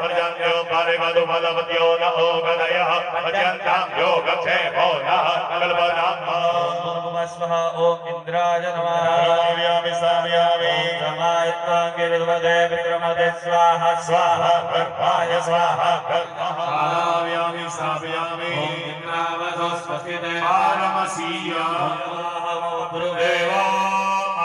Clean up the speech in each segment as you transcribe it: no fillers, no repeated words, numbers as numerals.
पर्जन्यो पारिगदु फलवत्यो न ओगदयः पर्जन्तां योगक्षेमो नः कल्पनाम् स्वः ओम इंद्राय नमः नमामि सामयामि समायत्वाङ्गिर्वदे विक्रमदे स्वाहा स्वाहा कर्पाय स्वाहा नमामि सामयामि ओम इंद्रावसो स्वस्तिते पारमसीय गुरुदेवो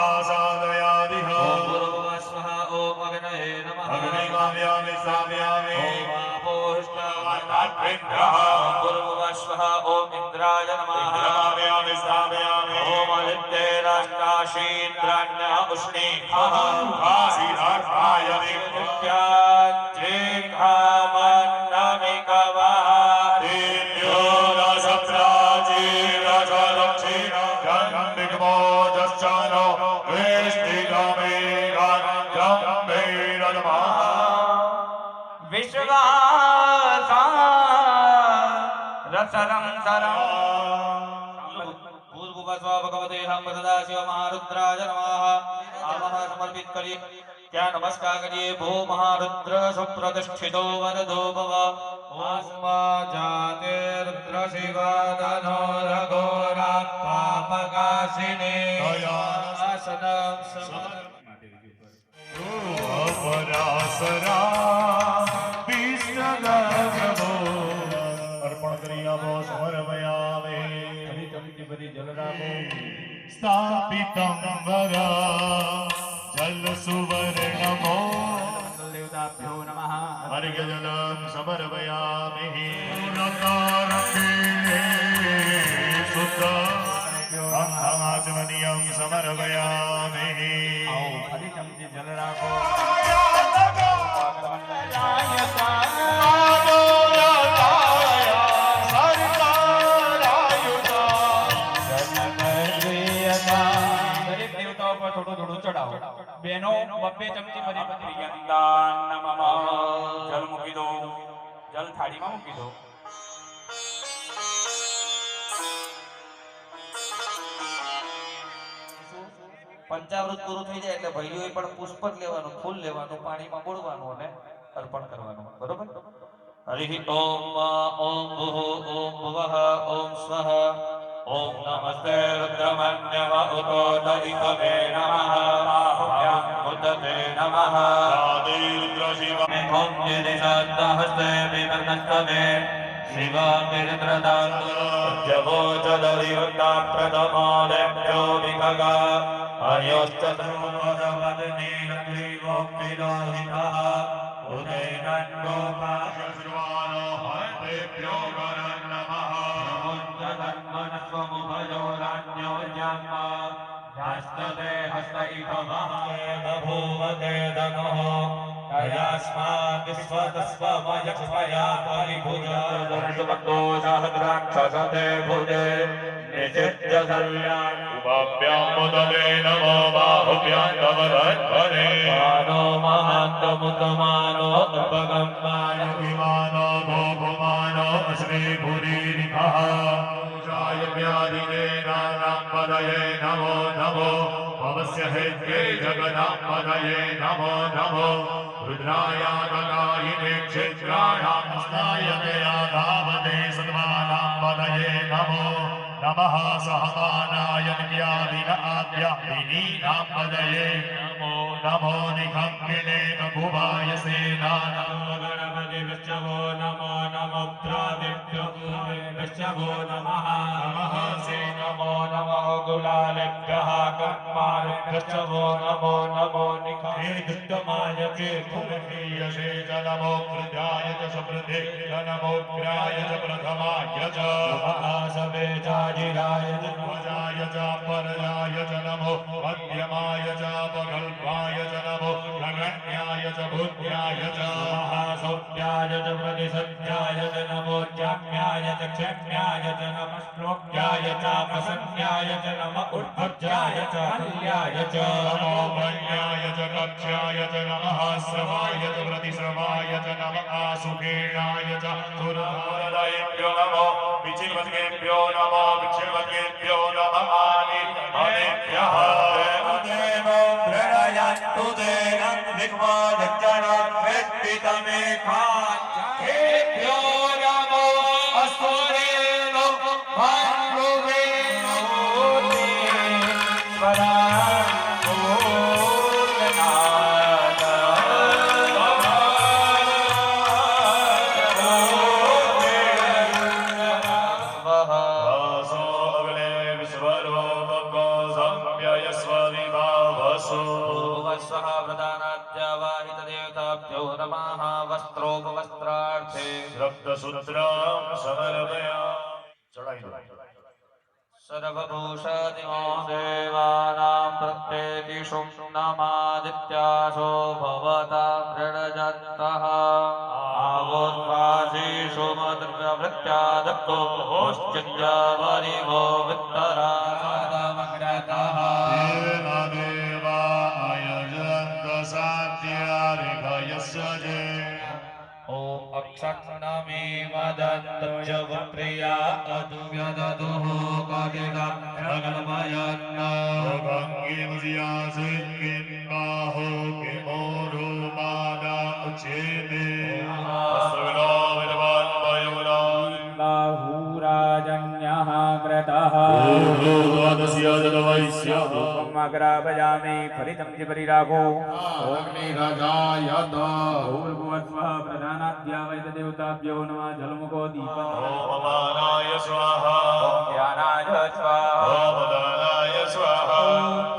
आसादयादिह ओम गुरुभुवः स्वः ओम अग्नये नमः नमामि सामयामि ओम आपोष्टवत्तात्मिन्द्रः गुरुभुवः स्वः ओम इंद्राय नमः नमामि सामयामि ओम आदित्येराष्टाशीन्द्राण्य उष्णीभः आसीदार्थाय नित्याज्येखामन्नमिकवः देव्यो रसप्राचीरसदक्षिण जन्मिकमोजश्चनो वेष्टिगमेरनजम्भैरनमः विश्वासारसरं सरं भूर्भुवस्व भगवते हम सदाशिव महारुद्राय नमः आमः समर्पित करिए क्या नमस्कार करिए भो महारुद्र सुप्रतिष्ठितो वरदो भव ओस्मा जाते रुद्र शिवादनो रघोरा पापकाशिने आसनं अपरासरा विष्णुगणो अर्पण करियामो समर्पयामि चमकी भरी जलरामो स्थापितं वरा जल सुवर्णमो देवताभ्यो नमः अर्घ्यजलं समर्पयामि नकारके शुद्धमाचमनीयं समर्पयामि हरि चमकी जलरामो થોડું થોડું ચડાવો બેનો બબ્બે ચમચી ભરી પ્રિયંદાન નમઃ જલ મૂકી દો જલ થાળીમાં મૂકી દો પંચામૃત પૂરું થઈ જાય એટલે ભાઈઓએ પણ પુષ્પ લેવાનું ફૂલ લેવાનું પાણીમાં બોળવાનું અને અર્પણ કરવાનું બરોબર હરિ ઓમ ઓમ ભુઃ ઓમ ભુવઃ ઓમ સ્વઃ ओम नमस्ते रुद्रमन्यव उतो दधितवे नमः बाहुभ्यां मुदते नमः आदिरुद्रशिव ओम निदिशद्हस्ते विवर्तस्ते शिवातिरुद्रदान्तुजवो जदधिवक्ता प्रथमो देव्यो विखगा अयोश्च धर्मोदवदनीलग्रीवोक्तिरोहितः उदयनन्दोपाशश्रुवानो हस्तेभ्यो वरन्नमः हस्तते हस्त इव बभूवते धनुः तयास्मात् विश्वतस्वमयक्ष्मया परिभुजदर्शवदोषहद्राक्षसते भुजे निचित्य सर्व्यान् उभाभ्यां मुदते नमो बाहुभ्यां तव तद्भरे मानो महान्तमुतमानो उपगम्माय विमानो भोगुमानो श्रीभुरीरिभः व्याधिने नानाम्पदये नमो नमो भवस्य हेत्यै जगदाम्पदये नमो नमो रुद्रायातकायिने क्षेत्राणां स्नायतया धावते सद्मानाम्पदये नमो नमः सहमानाय नित्यादिन आद्यादिनीनाम्पदये नमो नमो निखम्बिने बभुवाय सेनानमो गणपति विष्णवो नमो नमो प्रादिभ्यो विष्णवो नमः नमः से नमो नमः गुलालेभ्यः कर्मारुभ्यश्चवो नमो नमो निखिलकृतमाय कीर्तनीयसे च नमो कृत्याय च समृद्धे नमोग्राय च प्रथमाय च महासवे चाजिराय च ध्वजाय च परजाय च नमो मध्यमाय च अपकल्पाय च नमो नगण्याय च भूत्याय च महासौख्याय च प्रतिसत्याय च नमो जाम्याय च क्षम्याय च नमः श्लोक्याय च प्रसन्याय च नमः उद्भज्याय च हल्याय च नमो वन्याय च कक्ष्याय च नमः श्रवाय च प्रतिश्रवाय च नमः आसुकेणाय च सुरधारदायेभ्यो नमो विचिन्वद्गेभ्यो नमो विचिन्वद्गेभ्यो नमः आदिभ्यः देवो प्रणयन्तु तेन विघ्नोदच्चनो वेत्ति तमे खाभ्यो नमो असुरेणो भानुवेणो वस्त्रोपवस्त्रार्थे रक्तसूत्रं समर्पयामि चढ़ाई दो सर्वभूषादिनो देवानां प्रत्येकिषु नमादित्यासो भवतां दृढजन्तः आवोत्पासीषु मद्रव्यवृत्त्यादत्तो होश्चिद्यावरिवो वित्तरामग्रतः देवा आयजन्त शान्त्यारिघयस्य जे ॐ अक्षक्ष्णमे वदन्तु च प्रिया अदुव्यदतुः कटिकं प्रगल्भयन् भङ्गिमस्यासिन् किं बाहो किमोरो मादा उच्यते अस्विनो विद्वान् वयोनान् बाहुराजन्यः व्रतः वदस्य जलवैस्य अग्रापयामि फलितं च परिरागो अग्निरजायत भूर्भुवस्वः प्रधानाद्या वैद्यदेवताभ्यो नमः जलमुखो दीपः ओममानाय स्वाहा ध्यानाय स्वाहा ओमदानाय स्वाहा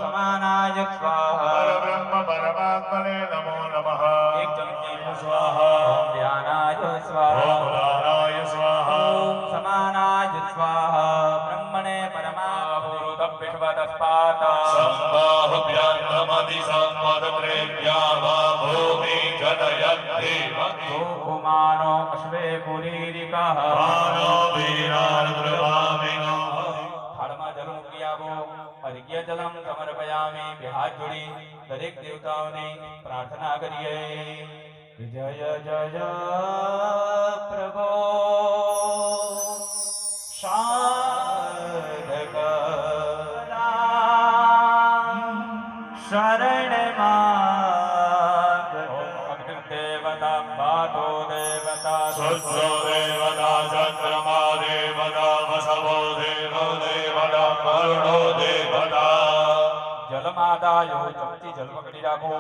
समानाय स्वाहा परब्रह्म परमात्मने नमो नमः एकचन्द्राय स्वाहा ध्यानाय स्वाहा ओमदानाय स्वाहा समानाय स्वाहा ब्रह्मणे परमाभूतविश्वतस्पात् सम्बाहुभ्यान्तमधि सम्मदप्रेभ्या वा भूमि जनयद्देव कुमारो अश्वे पुरीरिकः मानो वीरार्द्रवामिनो થાળમાં જલ મૂકી આવો અર્ઘ્ય જલમ સમર્પયામિ બે હાથ જોડી દરેક દેવતાઓને પ્રાર્થના કરીએ જય જય પ્રભો સાધક શરણ દેવતા પાતો દેવતા शुद्धो देवता चन्द्रमा देवता वसवो देवो देवता वरुणो देवता જલમાતાયો ચમચી જલ પકડી રાખો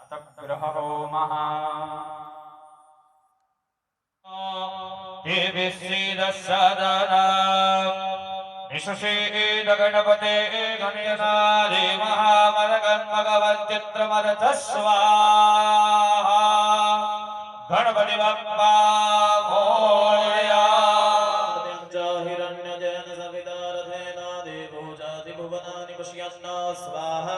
અતગ્રહો મહા गणपते गणयनादे महामरगन् भगवच्चित्रमरथ स्वाहा गणपति बप्पा मोरया हिरण्यजन सवितारथेन देवो जाति भुवनानि पश्यन्न स्वाहा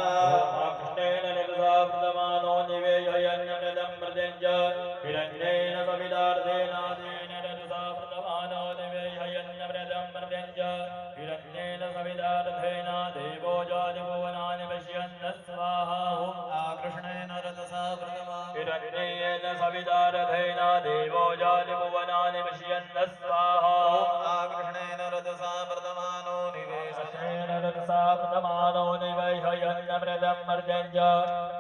कृष्णेन निर्दाप्तमानो निवेशयन्यमृतं मृत्यञ्च हिरण्येन सवितार्थेन देन निर्दाप्तमानो निवेशयन्यमृतं मृत्यञ्च हिरण्येन सवितार्थेन देवो जाति भुवनानि पश्यन्न स्वाहा कृष्णेन रथसा प्रथमा हिरण्येन सवितार्थेन देवो जाति भुवनानि पश्यन्न स्वाहा कृष्णेन रथसा प्रथमानो निवेशयन् रथसाप्तमानो निवेशयन्नमृतं मर्त्यञ्च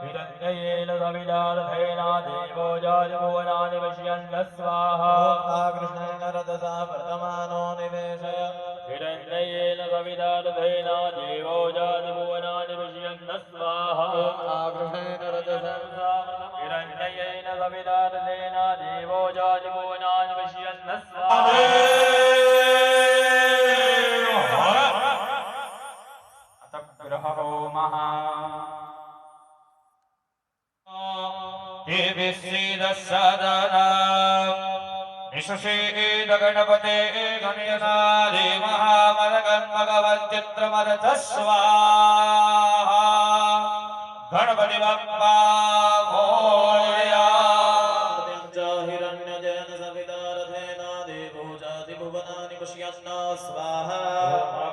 हिरण्येन सवितार्थेन देवो जाति भुवनानि पश्यन्न स्वाहा कृष्णेन रथसा प्रथमानो निवेशय हिरण्येन सवितार्थेन देवो जाति भुवनानि पश्यन्न स्वाहा कृष्णेन रथसा हिरण्येन सवितार्थेन देवो जाति भुवनानि पश्यन्न स्वाहा अतग्रहो महा गणपते गणयनादे महामरगन् भगवच्चित्रमरथ स्वाहा गणपति बप्पा मोरया हिरण्यजन सवितारथेन देवो जाति भुवनानि पश्यन्न स्वाहा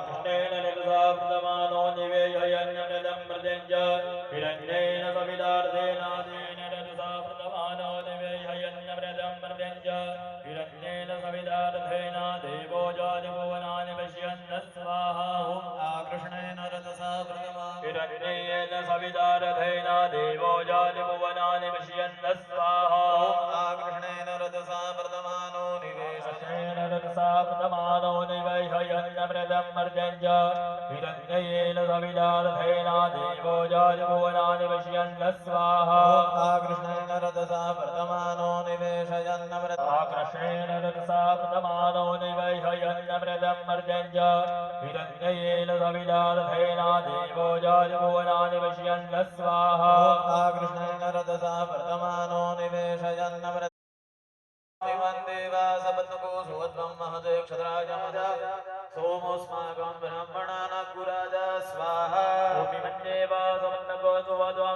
कृष्णेन निर्दाप्तमानो निवेशयन्नमृतं मृत्यञ्च हिरण्येन सवितार्थेन देन निर्दाप्तमानो निवेशयन्नमृतं मृत्यञ्च हिरण्येन सवितार्थेन देवो जाति भुवनानि पश्यन्न स्वाहा कृष्णेन रथसा प्रथमा हिरण्येन सवितार्थेन मृदमर्जञ्च हिरण्ययेन सविदारथेन देवो जाजभुवनानि पश्यन्न स्वाहा कृष्णेन रजसा वर्तमानो निवेशयन्नमृत आकृष्णेन रजसा प्रथमानो निवैहयन्न मृदमर्जञ्च हिरण्ययेन सविदारथेन देवो जाजभुवनानि पश्यन्न स्वाहा कृष्णेन रजसा वर्तमानो निवेशयन्नमृत देवा सपत्नको सुवद्भं महदे क्षत्राजमजा सोमोऽस्माकं ब्रह्मणानाकुराज स्वाहा ओमिमन्येव समन्नको सुवद्वा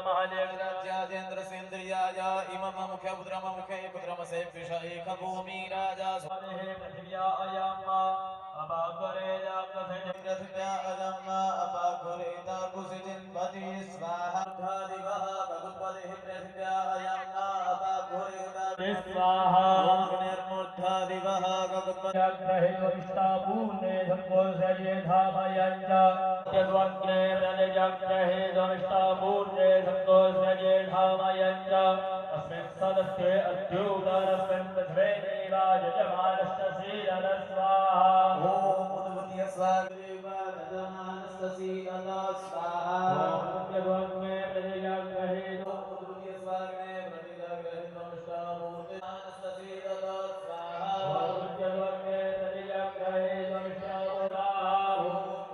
राज्याजेन्द्रसेन्द्रियाय इमम मुख्य पुत्रम मुखे पुत्रमसे पिष एक भूमि राजा महादेव पृथिव्या अयम् अपागरे जातसे पृथिव्या अयम् अपागुरेता कुसिजिन्पति स्वाहा दिवः भगवद्पतिः पृथिव्या अयम् अपागुरेता स्वाहा निर्मुद्धा दिवः भगवद्पतिः ग्रहे विष्टापूर्णे संकोशये धामयञ्च यद्वग्ने प्रजग्रहे विष्टापूर्णे संकोशये धामयञ्च अस्मिन् सदस्ये अद्योतरस्मिन् पृथ्वे देवाय यजमानश्च श्रीरन स्वाहा ॐ उद्भूत्य स्वागदेवानजमानस्तसी अना स्वाहा यद्वग्ने प्रजग्रहे उद्भूत्य स्वागने प्रतिजाग्रहे नमस्तामूर्तिमानस्तसी अना स्वाहा यद्वग्ने प्रजग्रहे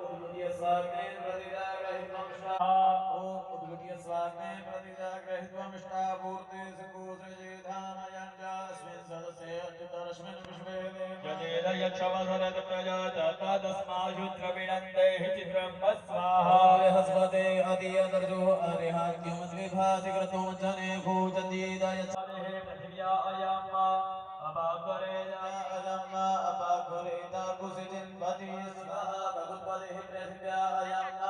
उद्भूत्य स्वागने प्रतिजाग्रहे नमस्तामूर्तिमानस्तसी स्वाग्ने प्रतिजाग्रहित्वमिष्टापूर्ति सुकोसृजेधामयञ्जास्मिन् सदस्ये अच्युतरस्मिन् विश्वे यदेन यक्षवसरत प्रजातस्माशुद्रविणन्ते चित्रं स्वाहा हस्पते अदियदर्जो अरिहाद्युमद्विभासि क्रतुं जने भूजन्दीदय पृथिव्या अयम् अपागरे अयम् अपाकुरेता कुसिजिन्पति स्वाहा भगवद्पतिः पृथिव्या अयम्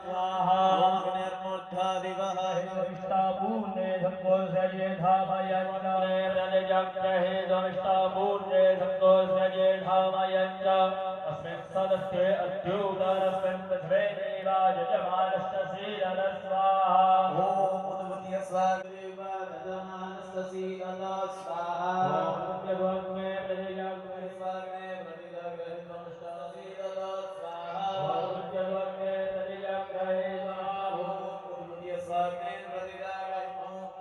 स्वाहा निर्मुद्धा दिवः विष्टापूर्णे संकोशये धामयञ्च प्रजग्रहे विष्टापूर्णे संकोशये धामयञ्च अस्मिन् सदस्ये अद्योतरस्मिन् पृथ्वे देवाय यजमानश्च श्रीरन स्वाहा ॐ उद्भूत्य स्वागदेवानजमानस्तसी अना स्वाहा यद्वग्ने प्रजग्रहे स्वागने प्रतिजाग्रहे नमस्तासी अना स्वाहा यद्वग्ने प्रजग्रहे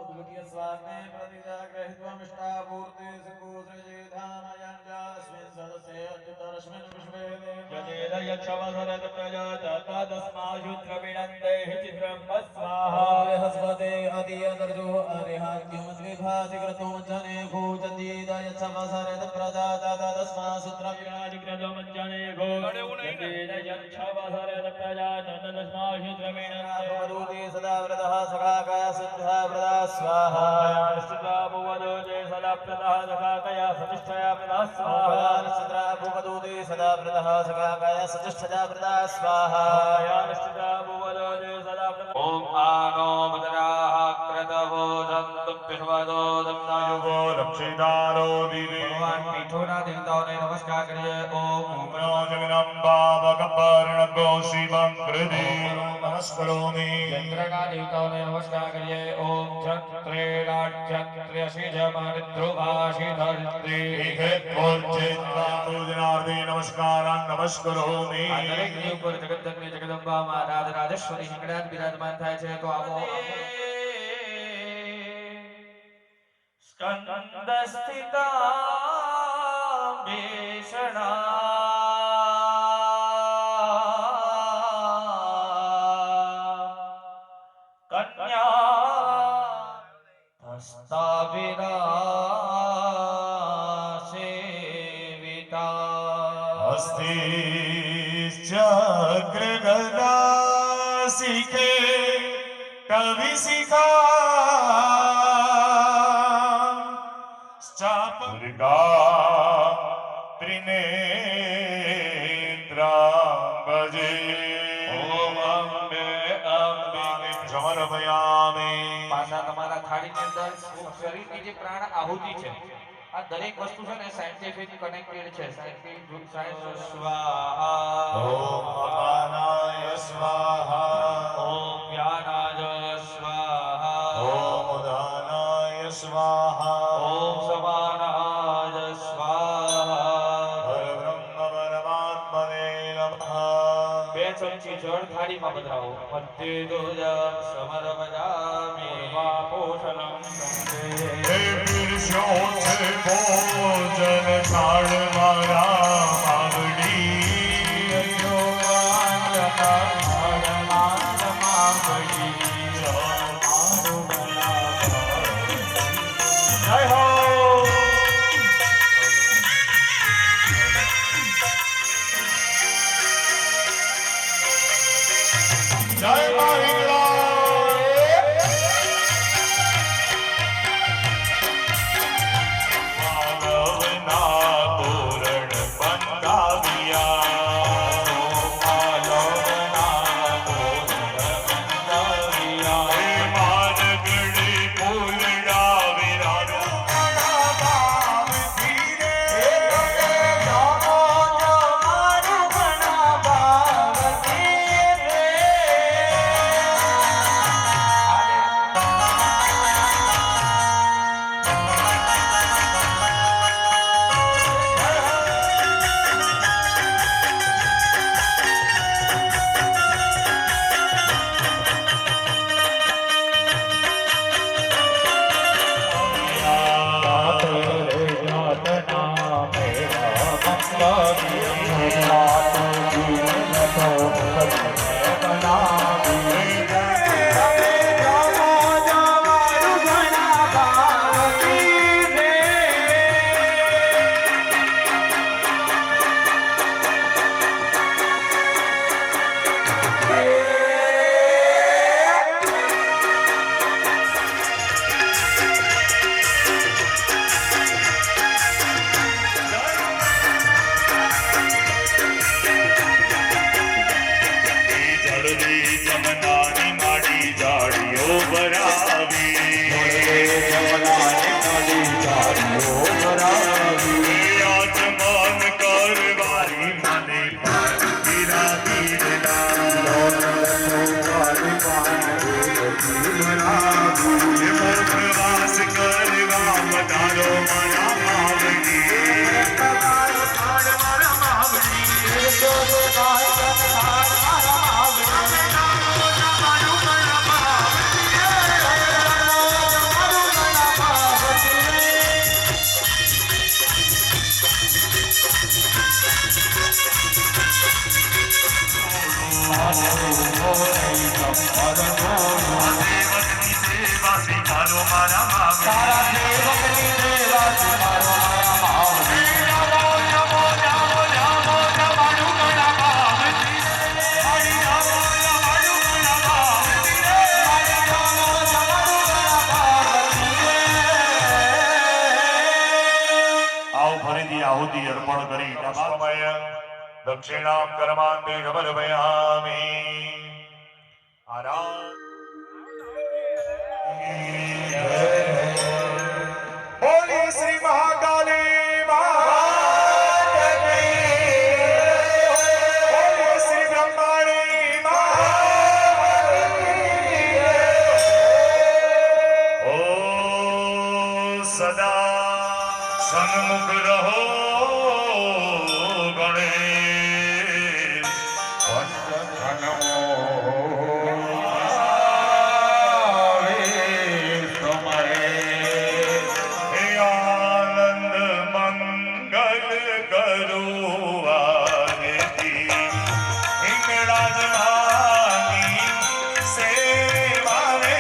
उद्भूत्य स्वागने प्रतिजाग्रहित्वमिष्टापूर्ति सुकोसृजेधामयञ्जास्मिन् सदस्ये अच्युतरस्मिन् विश्वे यदेन यक्षवसरत प्रजातस्माशुद्रविणन्ते चित्रं स्वाहा हस्पते अदियदर्जो अरिहाद्युमद्विभासि क्रतुं जने भूजन्दीदय सवसरत सूत्रविराजिकृतमज्जने गो यदेन यक्षवसरत प्रजातस्माशुद्रविणन्ते भवदूते सदा व्रतः सखाकया सिद्धा व्रता स्वाहा भुवदोजे सदा प्रदः सखाकया सतिष्ठया प्रदा स्वाहा स्वाहा भूपदूते सदा व्रतः सखाकया सतिष्ठया व्रता स्वाहा भुवदोजे सदा प्रदः ॐ आनो मदराः क्रतवो दन्तु पिष्वदो दम्नायुगो रक्षितारो दिवे भगवान पीठोना देवताओने नमस्कार करिए ओम नो जगदम्बावकपर्णगो शिवं कृते नमस्करोमि चंद्रना देवताओने नमस्कार करिए ओम पूजनार्थे नमस्कारान् नमस्करोमि દરેક દેવ પર જગતજનની જગદંબા માં રાજરાજેશ્વરી હિંગળાજ બિરાજમાન થાય છે તો આવો સ્કંદ સ્થિતા ભીષણા કન્યા હસ્તાવિરા સેવિતા हस्तिश्चक्रगदा शिखे कविशिखा चापरिका त्रिनेत्राम्बजे ઓમ અંબે અંબિકે समर्पयामि પાછા તમારા થાળીની અંદર શરીરની જે પ્રાણ આહુતિ છે આ દરેક વસ્તુ છે ને સાયન્ટિફિક કનેક્ટેડ છે સાયન્ટિફિક સાયન્સ સ્વાહા ॐ अपानाय स्वाहा ઓમ જ્ઞાનાય સ્વાહા ॐ उदानाय स्वाहा ઓમ સમાનાય સ્વાહા परब्रह्म परमात्मने नमः જળ થાળીમાં પધરાવો. મધ્યે દોર્જમ સમર્પયામિ. પૂર્વાપોષણમ સંગે. હે પુરુષો છે ભોજન થાળ મારા માવડી જય હો જય માધવના તોરણ બંધાવ્યા હે માનગઢે ફૂલડા વિરાજો મારા ભાવથી રે જળદી જમનાની માડી જાડીઓ ભરાવી આચમન કરવારી મને પારગીરા પ્રવાસ કરવા વધારો મારા માવડી દેવકની સેવા સ્વીકારો મારા આવો ફરીથી આહુતિ અર્પણ કરી સમય દક્ષિણામ કર્માંતે સમર્પયામિ બોલી શ્રી મહાકાલી માત કી બોલી શ્રી બ્રહ્માણી માત કી ઓ સદા સન્મુખ રહો ગણેશ હે આનંદ મંગલ કરો આરતી હિંગળાજવાની સેવા રે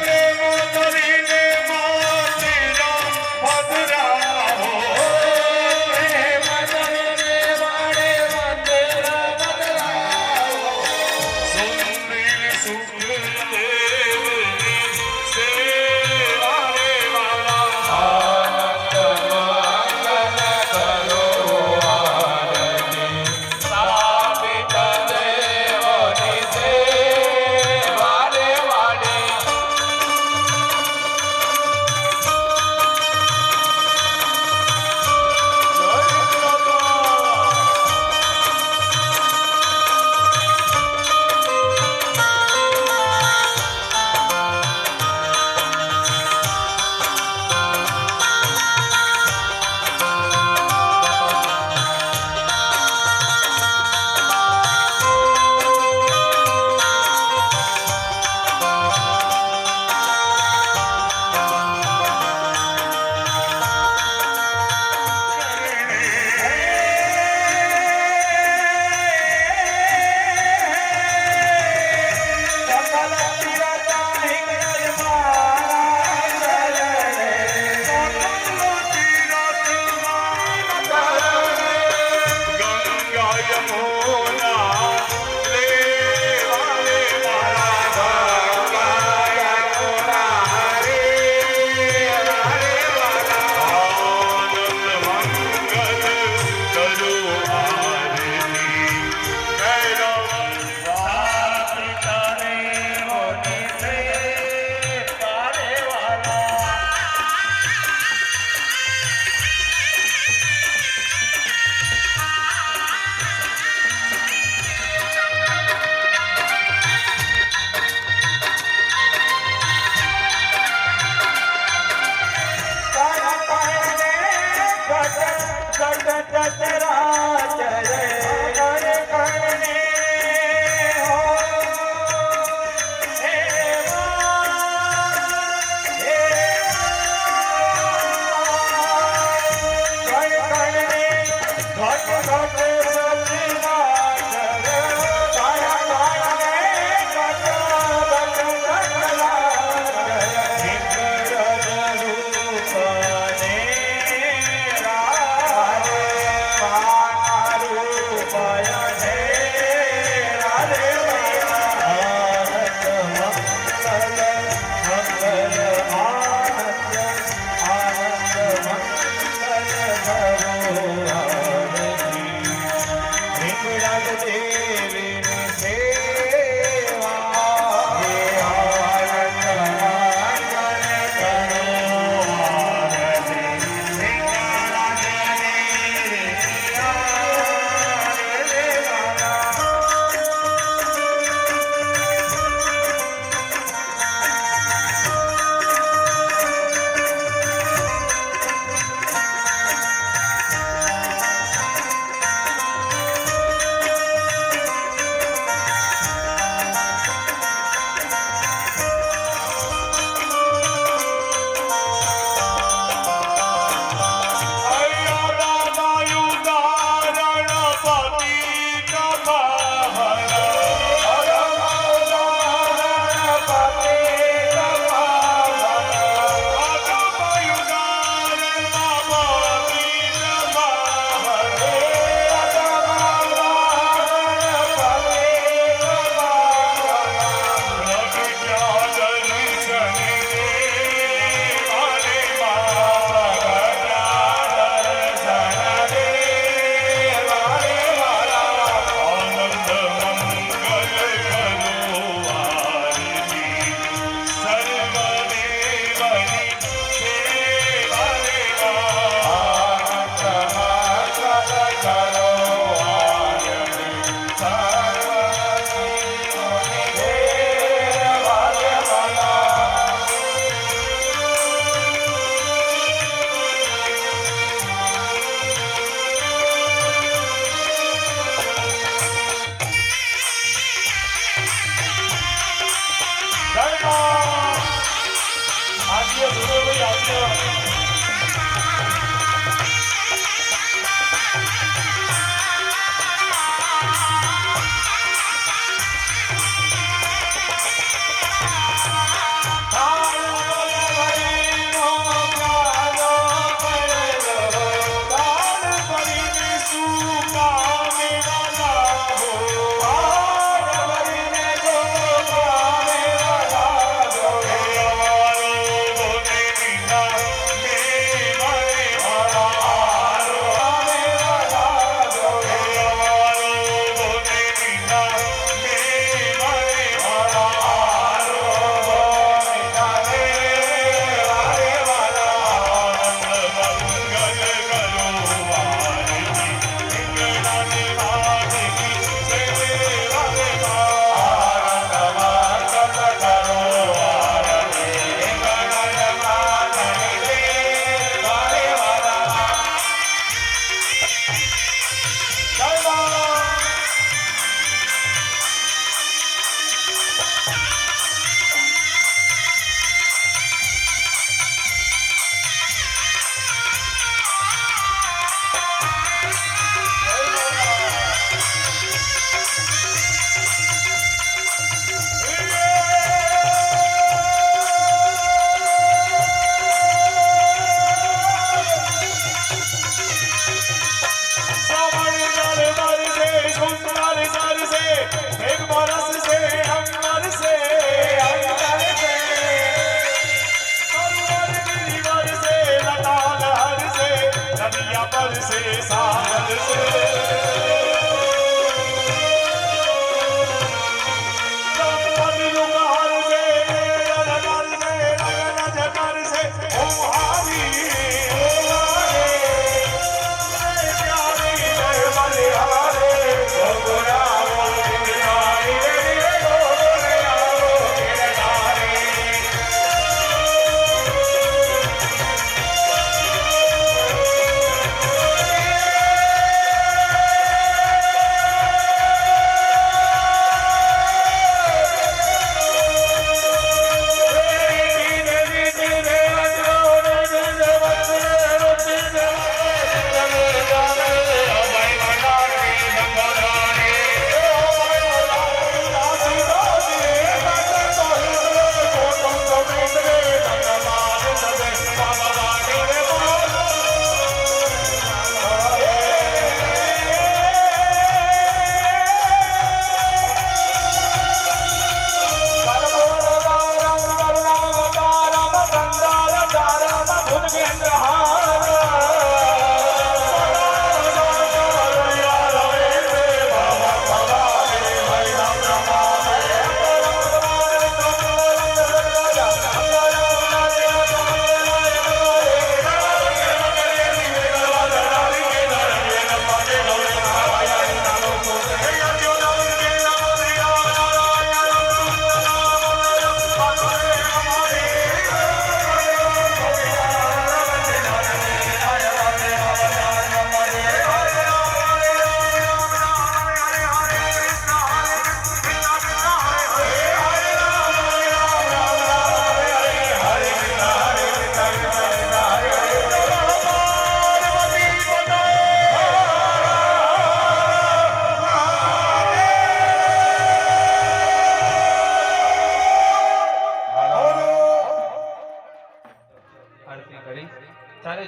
પ્રેમ કરીને માતે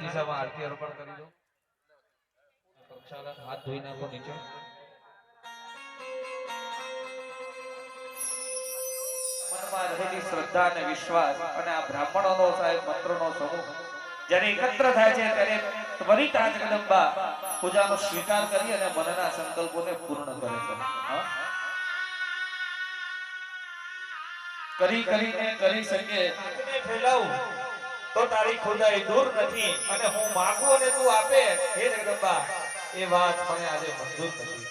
દિશામાં આરતી અર્પણ કરી દો. કક્ષાદાન હાથ ધોઈ નાખો નીચે. મનમાં રહેલી શ્રદ્ધા અને વિશ્વાસ અને આ બ્રાહ્મણોનો સાહેબ મંત્રનો સમૂહ જ્યારે એકત્ર થાય છે ત્યારે ત્વરિત આ જગદંબા પૂજાનો સ્વીકાર કરી અને મનના સંકલ્પોને પૂર્ણ કરે છે. હા? કરીને કરી શકે હાથને ફેલાવું તો તારી ખુદાઈ દૂર નથી અને હું માંગુ અને તું આપે હે જગદંબા એ વાત મને આજે મંજૂર નથી.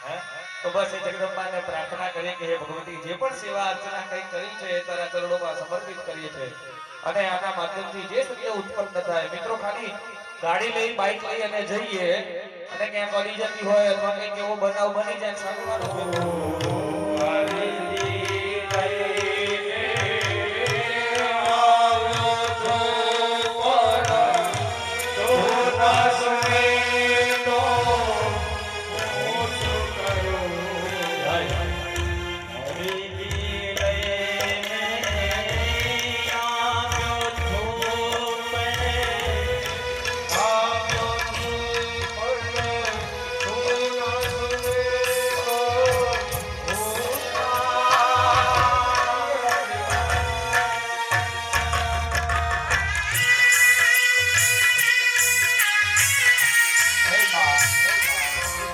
હે તો બસ એ જગદંબાને પ્રાર્થના કરીએ કે હે ભગવતી જે પણ સેવા અર્ચના કઈ કરી છે એ તારા ચરણોમાં સમર્પિત કરીએ છે અને આના માધ્યમથી જે સત્ય ઉત્પન્ન થાય. મિત્રો ખાલી ગાડી લઈ બાઇક લઈ અને જઈએ અને ક્યાંક અડી જતી હોય અથવા કંઈક એવો બનાવ બની જાય સામેવાળો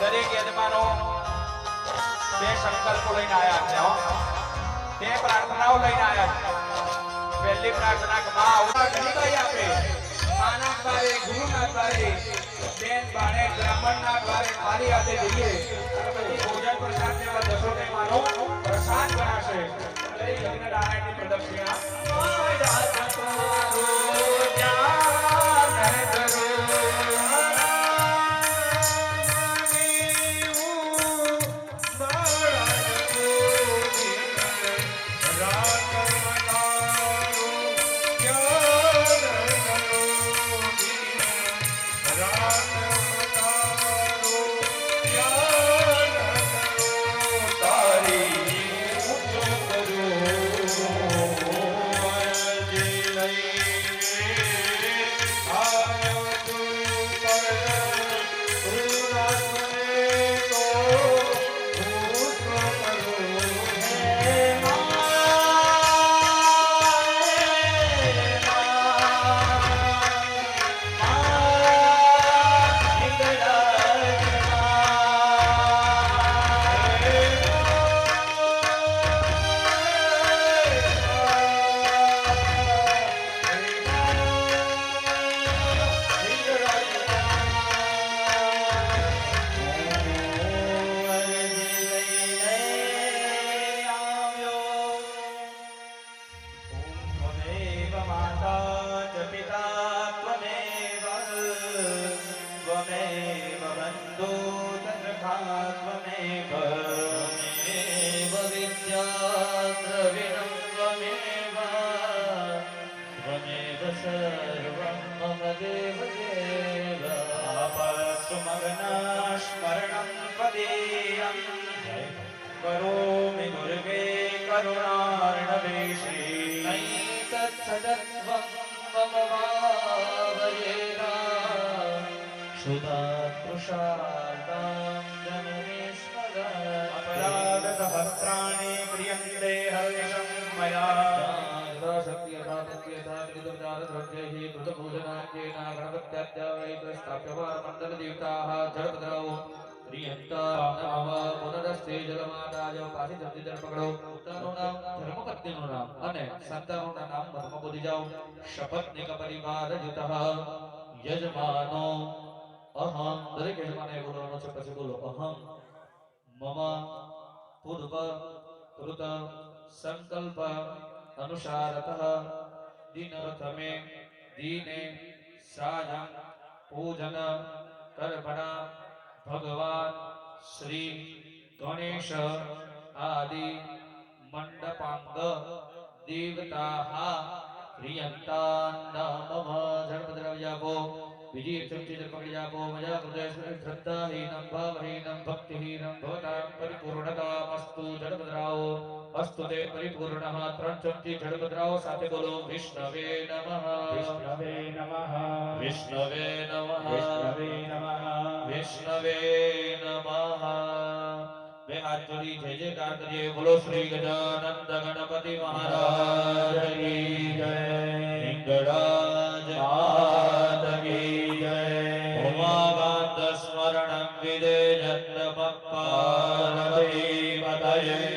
દરેક યજમાનો બે સંકલ્પો લઈને આવ્યા છે. તે પ્રાર્થનાઓ લઈને આવ્યા છે. પહેલી પ્રાર્થના કે માં અવતાર ઘણી કઈ આપે માના દ્વારે ગુરુના દ્વારે બેન બાણે બ્રાહ્મણના દ્વારે મારી હાથે જઈએ અને પછી ભોજન પ્રસાદ જેવા દશોને માનો પ્રસાદ બનાશે. એટલે યજ્ઞ નારાયણની પ્રદક્ષિણા करोमि दुर्गे करुणार्णवेशी नैतत्सदत्वं मम भावयेना सुधातृषार्तां जननीश्वरा अपराधसहस्राणि क्रियन्ते हर्निशं मया પુનરસ્તે જલમાદાય પાછી જલ્દી દર પકડો. પોતાનું નામ ધર્મપત્નીનું નામ અને સંતાનોના નામ ધર્મ બોલી જાઓ. શપથનિક પરિવાર યુતઃ યજમાનો અહં. દરેક યજમાને બોલવાનો છે. પછી બોલો અહં મમ પૂર્વ કૃત સંકલ્પ अनुसारतः दिनप्रथमे दीने सायं पूजन कर्मणा भगवान श्री गणेश आदि मंडपांग देवताः प्रियंतान् नमः. धर्मद्रव्यापो બીજી એક ચમચી પકડી આપો. મજા હૃદય શ્રદ્ધાહીનમ ભાવહીનમ ભક્તિહીનમ ભવતાં પરિપૂર્ણતામસ્તુ. જળપધરાવો અસ્તુ તે પરિપૂર્ણઃ. 3 ચમચી જળ પધરાવો, સાથે બોલો વિષ્ણવે નમઃ. વિષ્ણવે નમઃ. વિષ્ણવે નમઃ. વિષ્ણવે નમઃ. વિષ્ણવે નમઃ. બે હાથ જોડી જય જયકાર કરીએ. બોલો શ્રી ગજાનંદ ગણપતિ મહારાજ કી જય. લિંગરાજ માત કી જય. ઉમાકાંત સ્મરણં વિદે જન્મ પાર્વતી પતયે